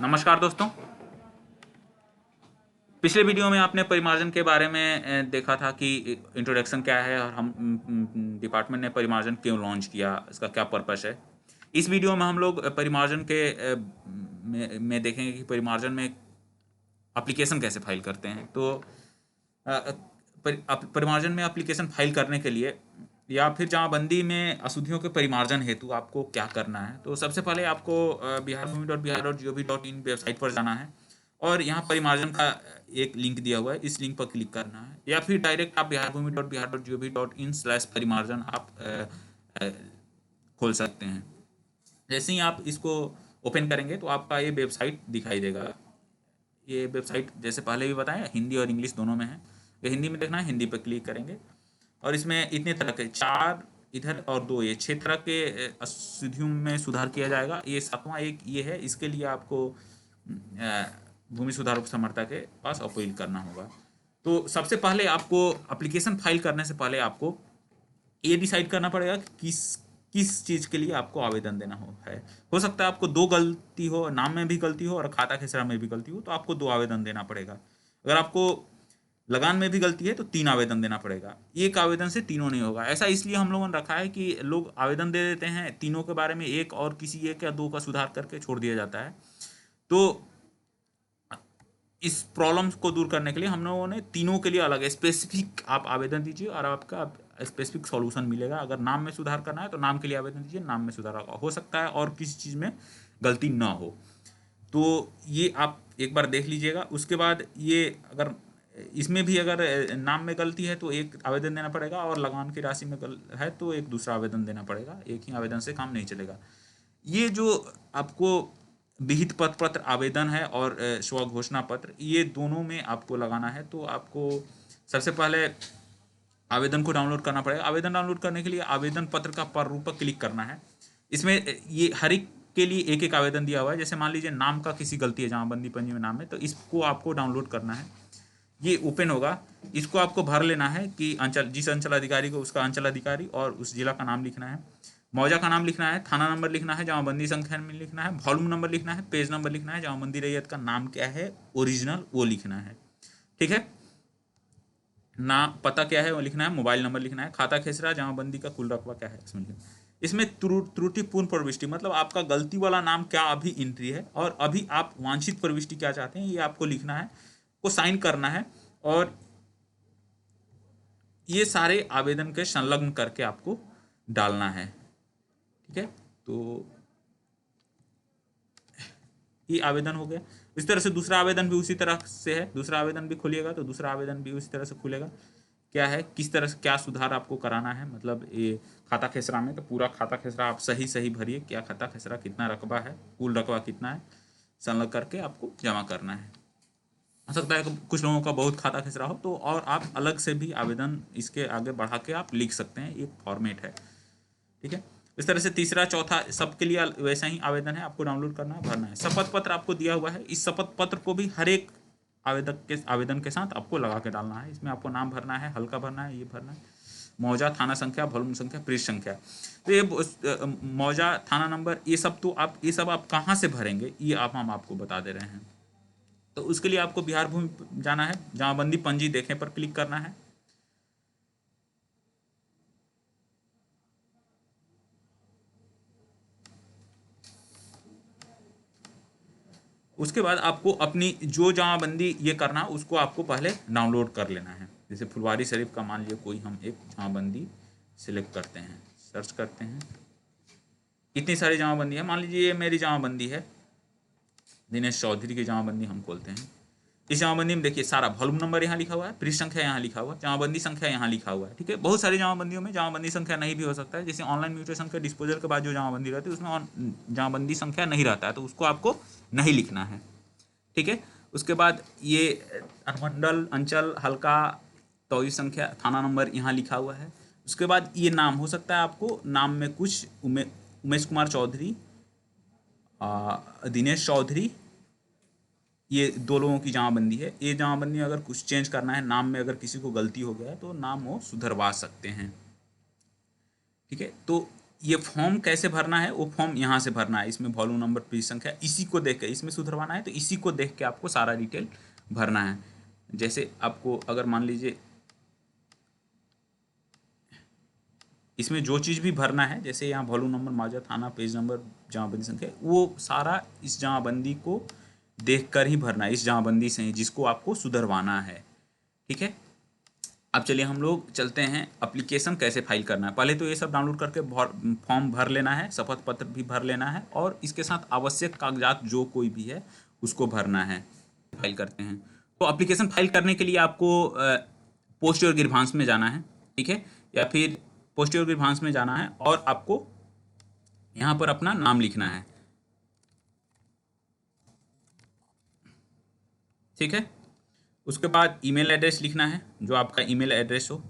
नमस्कार दोस्तों। पिछले वीडियो में आपने परिमार्जन के बारे में देखा था कि इंट्रोडक्शन क्या है और हम डिपार्टमेंट ने परिमार्जन क्यों लॉन्च किया, इसका क्या पर्पस है। इस वीडियो में हम लोग परिमार्जन के में देखेंगे कि परिमार्जन में एप्लीकेशन कैसे फाइल करते हैं। तो परिमार्जन में एप्लीकेशन फाइल करने के लिए या फिर जमाबंदी में अशुद्धियों के परिमार्जन हेतु आपको क्या करना है। तो सबसे पहले आपको biharbhumi.bihar.gov.in वेबसाइट पर जाना है और यहाँ परिमार्जन का एक लिंक दिया हुआ है, इस लिंक पर क्लिक करना है या फिर डायरेक्ट आप biharbhumi.bihar.gov.in/परिमार्जन आप खोल सकते हैं। जैसे ही आप इसको ओपन करेंगे तो आपका ये वेबसाइट दिखाई देगा। ये वेबसाइट जैसे पहले भी बताया हिंदी और इंग्लिश दोनों में है। ये हिंदी में देखना है, हिंदी पर क्लिक करेंगे और इसमें इतने तरह के 4 इधर और 2 ये 6 तरह के अशुद्धियों में सुधार किया जाएगा। ये 7वां एक ये है, इसके लिए आपको भूमि सुधार उपसमर्था के पास अपील करना होगा। तो सबसे पहले आपको एप्लीकेशन फाइल करने से पहले आपको ये डिसाइड करना पड़ेगा कि किस चीज़ के लिए आपको आवेदन देना हो सकता है आपको 2 गलती हो, नाम में भी गलती हो और खाता खेसरा में भी गलती हो, तो आपको 2 आवेदन देना पड़ेगा। अगर आपको लगान में भी गलती है तो 3 आवेदन देना पड़ेगा। एक आवेदन से तीनों नहीं होगा। ऐसा इसलिए हम लोगों ने रखा है कि लोग आवेदन दे देते हैं तीनों के बारे में, एक और किसी एक या 2 का सुधार करके छोड़ दिया जाता है। तो इस प्रॉब्लम्स को दूर करने के लिए हम लोगों ने तीनों के लिए अलग स्पेसिफिक आप आवेदन दीजिए और आपका स्पेसिफिक सॉल्यूशन मिलेगा। अगर नाम में सुधार करना है तो नाम के लिए आवेदन दीजिए, नाम में सुधार हो सकता है और किसी चीज़ में गलती ना हो। तो ये आप एक बार देख लीजिएगा। उसके बाद ये अगर इसमें भी अगर नाम में गलती है तो एक आवेदन देना पड़ेगा और लगान की राशि में है तो एक दूसरा आवेदन देना पड़ेगा। एक ही आवेदन से काम नहीं चलेगा। ये जो आपको विहित पत्र आवेदन है और स्व घोषणा पत्र, ये दोनों में आपको लगाना है। तो आपको सबसे पहले आवेदन को डाउनलोड करना पड़ेगा। आवेदन डाउनलोड करने के लिए आवेदन पत्र का प्रारूप पर क्लिक करना है। इसमें ये हर एक के लिए एक एक आवेदन दिया हुआ है। जैसे मान लीजिए नाम का किसी गलती है जमाबंदी पंजी में नाम है, तो इसको आपको डाउनलोड करना है। ये ओपन होगा, इसको आपको भर लेना है कि जिस अंचल अधिकारी को उसका अंचल अधिकारी और उस जिला का नाम लिखना है, मौजा का नाम लिखना है, थाना नंबर लिखना है, जमाबंदी संख्या में लिखना है, वॉल्यूम नंबर लिखना है, पेज नंबर लिखना है, जमाबंदी रैयत का नाम क्या है ओरिजिनल वो लिखना है। ठीक है, ना पता क्या है वो लिखना है, मोबाइल नंबर लिखना है, खाता खेसरा जमाबंदी का कुल रकबा क्या है इसमें लिखना है। इसमें त्रुटिपूर्ण प्रविष्टि मतलब आपका गलती वाला नाम क्या अभी एंट्री है और अभी आप वांछित प्रविष्टि क्या चाहते हैं ये आपको लिखना है, को साइन करना है और ये सारे आवेदन के संलग्न करके आपको डालना है। ठीक है, तो ये आवेदन हो गया। इस तरह से दूसरा आवेदन भी उसी तरह से है। दूसरा आवेदन भी खोलिएगा तो दूसरा आवेदन भी उसी तरह से खुलेगा। क्या है, किस तरह से क्या सुधार आपको कराना है, मतलब ये खाता खेसरा में तो पूरा खाता खेसरा आप सही सही भरिए, क्या खाता खेसरा कितना रकबा है, कुल रकबा कितना है, संलग्न करके आपको जमा करना है। हो सकता है कि कुछ लोगों का बहुत खाता खेसरा हो तो और आप अलग से भी आवेदन इसके आगे बढ़ा के आप लिख सकते हैं, एक फॉर्मेट है। ठीक है, इस तरह से तीसरा चौथा सबके लिए वैसा ही आवेदन है, आपको डाउनलोड करना है, भरना है। शपथ पत्र आपको दिया हुआ है, इस शपथ पत्र को भी हर एक आवेदन के साथ आपको लगा के डालना है। इसमें आपको नाम भरना है, हल्का भरना है, ये भरना है, मौजा, थाना संख्या, वॉल्यूम संख्या, पृष्ठ संख्या। तो ये मौजा, थाना नंबर, ये सब तो आप ये सब आप कहाँ से भरेंगे ये हम आपको बता दे रहे हैं। तो उसके लिए आपको बिहार भूमि जाना है, जमाबंदी पंजी देखें पर क्लिक करना है। उसके बाद आपको अपनी जो जमाबंदी ये करना है उसको आपको पहले डाउनलोड कर लेना है। जैसे फुलवारी शरीफ का मान लीजिए कोई हम एक जमाबंदी सिलेक्ट करते हैं, सर्च करते हैं, इतनी सारी जमाबंदी है। मान लीजिए ये मेरी जमाबंदी है, दिनेश चौधरी की जमाबंदी हम खोलते हैं। इस जमाबंदी में देखिए सारा वॉल्यूम नंबर यहाँ लिखा हुआ है, पृष्ठ संख्या यहाँ लिखा हुआ है, जमाबंदी संख्या यहाँ लिखा हुआ है। ठीक है, बहुत सारी जमाबंदियों में जमाबंदी संख्या नहीं भी हो सकता है। जैसे ऑनलाइन म्यूटेशन के डिस्पोजल के बाद जो जमाबंदी रहती है उसमें जमाबंदी संख्या नहीं रहता है, तो उसको आपको नहीं लिखना है। ठीक है, उसके बाद ये अनुमंडल, अंचल, हल्का, तौई संख्या, थाना नंबर यहाँ लिखा हुआ है। उसके बाद ये नाम हो सकता है आपको नाम में कुछ उमेश कुमार चौधरी, दिनेश चौधरी, ये 2 लोगों की जमाबंदी है। ये जमाबंदी में अगर कुछ चेंज करना है, नाम में अगर किसी को गलती हो गया है तो नाम वो सुधरवा सकते हैं। ठीक है, तो ये फॉर्म कैसे भरना है, वो फॉर्म यहाँ से भरना है, इसमें वॉल्यूम नंबर पेज संख्या इसी को देख के इसमें सुधरवाना है, तो इसी को देख के आपको सारा डिटेल भरना है। जैसे आपको अगर मान लीजिए इसमें जो चीज़ भी भरना है, जैसे यहाँ वॉल्यूम नंबर, माजा, थाना, पेज नंबर, जमाबंदी संख्या, वो सारा इस जमाबंदी को देख कर ही भरना है, इस जमाबंदी से ही जिसको आपको सुधरवाना है। ठीक है, अब चलिए हम लोग चलते हैं एप्लीकेशन कैसे फाइल करना है। पहले तो ये सब डाउनलोड करके फॉर्म भर लेना है, शपथ पत्र भी भर लेना है, और इसके साथ आवश्यक कागजात जो कोई भी है उसको भरना है। फाइल करते हैं तो एप्लीकेशन फाइल करने के लिए आपको पोस्ट और गृहांश में जाना है। ठीक है, या फिर पोस्ट और गृहांश में जाना है और आपको यहाँ पर अपना नाम लिखना है। ठीक है, उसके बाद ईमेल एड्रेस लिखना है, जो आपका ईमेल एड्रेस हो।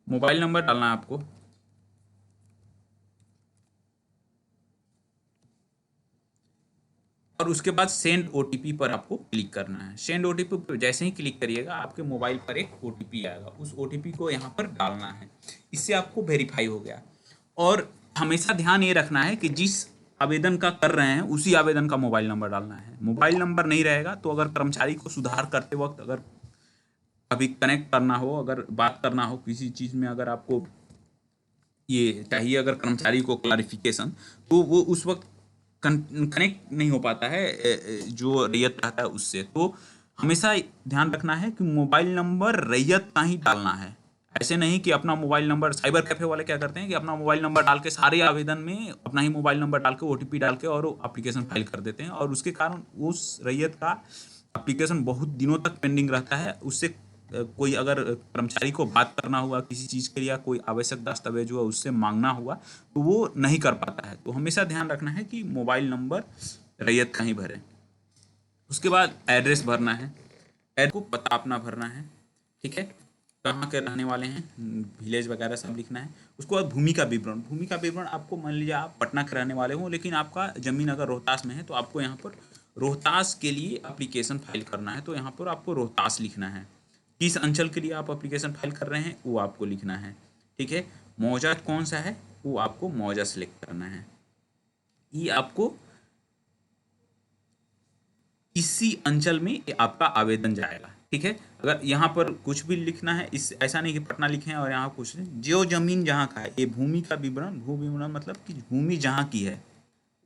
मोबाइल नंबर डालना है आपको, और उसके बाद सेंड ओटीपी पर आपको क्लिक करना है। सेंड ओटीपी पर जैसे ही क्लिक करिएगा आपके मोबाइल पर एक ओटीपी आएगा, उस ओटीपी को यहाँ पर डालना है। इससे आपको वेरीफाई हो गया। और हमेशा ध्यान ये रखना है कि जिस आवेदन का कर रहे हैं उसी आवेदन का मोबाइल नंबर डालना है। मोबाइल नंबर नहीं रहेगा तो अगर कर्मचारी को सुधार करते वक्त अगर कभी कनेक्ट करना हो, अगर बात करना हो किसी चीज़ में, अगर आपको ये चाहिए अगर कर्मचारी को क्लारिफिकेशन, तो वो उस वक्त कनेक्ट नहीं हो पाता है जो रैयत रहता है उससे। तो हमेशा ध्यान रखना है कि मोबाइल नंबर रैयत का ही डालना है। ऐसे नहीं कि अपना मोबाइल नंबर, साइबर कैफे वाले क्या करते हैं कि अपना मोबाइल नंबर डाल के सारे आवेदन में अपना ही मोबाइल नंबर डाल के ओटीपी डाल के और एप्लीकेशन फाइल कर देते हैं, और उसके कारण उस रैयत का एप्लीकेशन बहुत दिनों तक पेंडिंग रहता है। उससे कोई अगर कर्मचारी को बात करना हुआ किसी चीज़ के लिए, कोई आवश्यक दस्तावेज हुआ उससे मांगना हुआ, तो वो नहीं कर पाता है। तो हमेशा ध्यान रखना है कि मोबाइल नंबर रैयत का ही भरें। उसके बाद एड्रेस भरना है, एड्रेस को पता अपना भरना है। ठीक है, कहाँ के रहने वाले हैं, विलेज वगैरह सब लिखना है। उसके बाद भूमि का विवरण, भूमि का विवरण आपको मान लीजिए आप पटना के रहने वाले हो लेकिन आपका ज़मीन अगर रोहतास में है तो आपको यहाँ पर रोहतास के लिए एप्लीकेशन फाइल करना है, तो यहाँ पर आपको रोहतास लिखना है। किस अंचल के लिए आप एप्लीकेशन फाइल कर रहे हैं वो आपको लिखना है। ठीक है, मौजा कौन सा है वो आपको मौजा सेलेक्ट करना है। ये आपको इसी अंचल में आपका आवेदन जाएगा। ठीक है, अगर यहाँ पर कुछ भी लिखना है, इस ऐसा नहीं कि पटना लिखें और यहाँ कुछ नहीं, जो जमीन जहाँ का है, ये भूमि का विवरण, भू विवरण मतलब कि भूमि जहाँ की है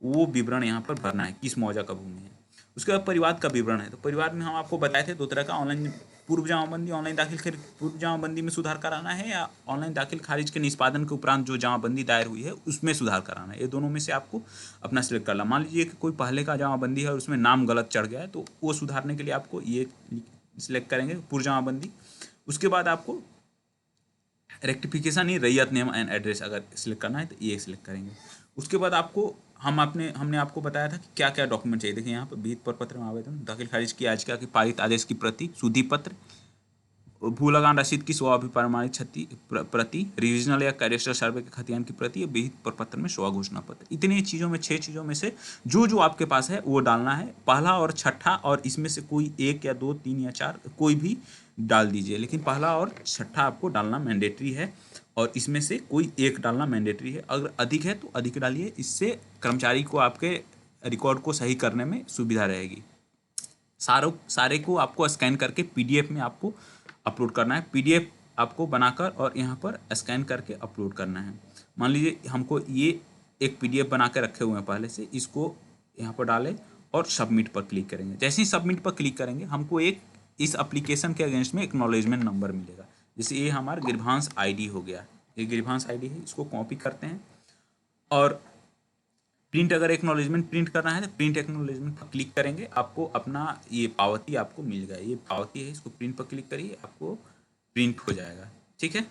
वो विवरण यहाँ पर भरना है, किस मौजा का भूमि है। उसके बाद परिवार का विवरण है, तो परिवार में हम आपको बताए थे दो तरह का, ऑनलाइन पूर्व जमाबंदी, ऑनलाइन दाखिल खारिज, पूर्व जमाबंदी में सुधार कराना है, या ऑनलाइन दाखिल खारिज के निष्पादन के उपरांत जो जमाबंदी दायर हुई है उसमें सुधार कराना है। ये दोनों में से आपको अपना सिलेक्ट करना। मान लीजिए कि कोई पहले का जमाबंदी है और उसमें नाम गलत चढ़ गया है, तो वो सुधारने के लिए आपको ये सिलेक्ट करेंगे, पूर्व जमाबंदी। उसके बाद आपको रेक्टिफिकेशन ही रैयत नेम एंड एड्रेस अगर सिलेक्ट करना है तो ये सिलेक्ट करेंगे। उसके बाद आपको हमने आपको बताया था कि क्या क्या डॉक्यूमेंट चाहिए। देखिए यहाँ पर विहित प्रपत्र में आवेदन, दाखिल खारिज की याचिका की पारित आदेश की प्रति, शुद्धि पत्र, भू लगान रसीद की स्वाभिप्रमाणित क्षति प्रति, रिविजनल या कैडेस्ट्रल सर्वे के खतियान की प्रति, या विहित प्रपत्र में स्व घोषणा पत्र। इतनी चीज़ों में 6 चीज़ों में से जो जो आपके पास है वो डालना है, पहला और छठा, और इसमें से कोई 1 या 2 3 या 4 कोई भी डाल दीजिए, लेकिन पहला और छठा आपको डालना मैंडेटरी है, और इसमें से कोई एक डालना मैंडेटरी है। अगर अधिक है तो अधिक डालिए, इससे कर्मचारी को आपके रिकॉर्ड को सही करने में सुविधा रहेगी। सारे को आपको स्कैन करके पीडीएफ में आपको अपलोड करना है। पीडीएफ आपको बनाकर और यहाँ पर स्कैन करके अपलोड करना है। मान लीजिए हमको ये एक पीडीएफ बना के रखे हुए हैं पहले से, इसको यहाँ पर डालें और सबमिट पर क्लिक करेंगे। जैसे ही सबमिट पर क्लिक करेंगे हमको एक इस एप्लीकेशन के अगेंस्ट में एक्नॉलेजमेंट नंबर मिलेगा। जैसे ये हमारा गृहांश आईडी हो गया, ये गृहांश आईडी है, इसको कॉपी करते हैं और प्रिंट, अगर एक्नॉलेजमेंट प्रिंट करना है तो प्रिंट एक्नॉलेजमेंट पर क्लिक करेंगे, आपको अपना ये पावती आपको मिल गया। ये पावती है, इसको प्रिंट पर क्लिक करिए, आपको प्रिंट हो जाएगा। ठीक है,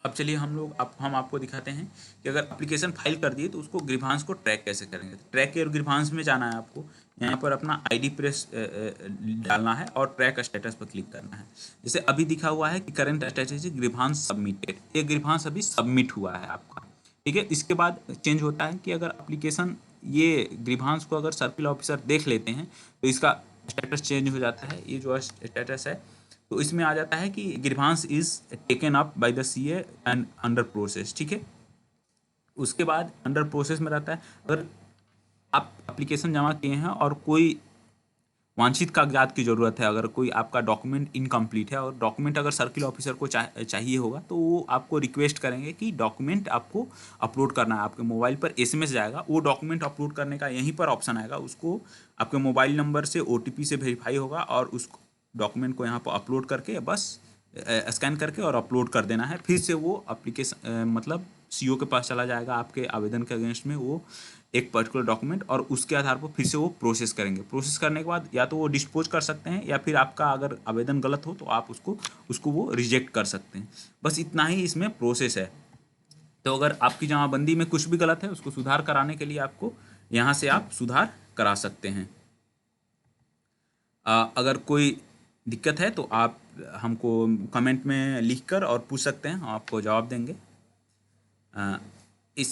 अब चलिए हम आपको दिखाते हैं कि अगर एप्लीकेशन फाइल कर दिए तो उसको गृहांश को ट्रैक कैसे करेंगे। ट्रैक के और गृहांश में जाना है आपको, यहाँ पर अपना आईडी प्रेस डालना है और ट्रैक स्टेटस पर क्लिक करना है। जैसे अभी दिखा हुआ है कि करंट स्टेटस है गृहांश सबमिटेड, ये गृहांश अभी सबमिट हुआ है आपका। ठीक है, इसके बाद चेंज होता है कि अगर एप्लीकेशन ये ग्रीवांस को अगर सर्किल ऑफिसर देख लेते हैं तो इसका स्टेटस चेंज हो जाता है। ये जो स्टेटस है तो इसमें आ जाता है कि grievance is taken up by the CA and under process, ठीक है। उसके बाद अंडर प्रोसेस में रहता है अगर आप एप्लीकेशन जमा किए हैं और कोई वांछित कागजात की ज़रूरत है, अगर कोई आपका डॉक्यूमेंट इनकम्प्लीट है और डॉक्यूमेंट अगर सर्किल ऑफिसर को चाहिए होगा तो वो आपको रिक्वेस्ट करेंगे कि डॉक्यूमेंट आपको अपलोड करना है। आपके मोबाइल पर एसएमएस जाएगा, वो डॉक्यूमेंट अपलोड करने का यहीं पर ऑप्शन आएगा, उसको आपके मोबाइल नंबर से ओटीपी से वेरीफाई होगा और उस डॉक्यूमेंट को यहाँ पर अपलोड करके बस स्कैन करके और अपलोड कर देना है। फिर से वो एप्लीकेशन मतलब सीओ के पास चला जाएगा आपके आवेदन के अगेंस्ट में वो एक पर्टिकुलर डॉक्यूमेंट, और उसके आधार पर फिर से वो प्रोसेस करेंगे। प्रोसेस करने के बाद या तो वो डिस्पोज कर सकते हैं या फिर आपका अगर आवेदन गलत हो तो आप उसको वो रिजेक्ट कर सकते हैं। बस इतना ही इसमें प्रोसेस है। तो अगर आपकी जमाबंदी में कुछ भी गलत है उसको सुधार कराने के लिए आपको यहाँ से आप सुधार करा सकते हैं। अगर कोई दिक्कत है तो आप हमको कमेंट में लिखकर और पूछ सकते हैं, हम आपको जवाब देंगे।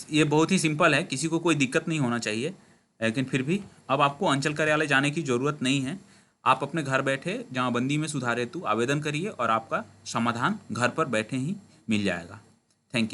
ये बहुत ही सिंपल है, किसी को कोई दिक्कत नहीं होना चाहिए। लेकिन फिर भी अब आपको अंचल कार्यालय जाने की ज़रूरत नहीं है। आप अपने घर बैठे जमाबंदी में सुधार हेतु आवेदन करिए और आपका समाधान घर पर बैठे ही मिल जाएगा।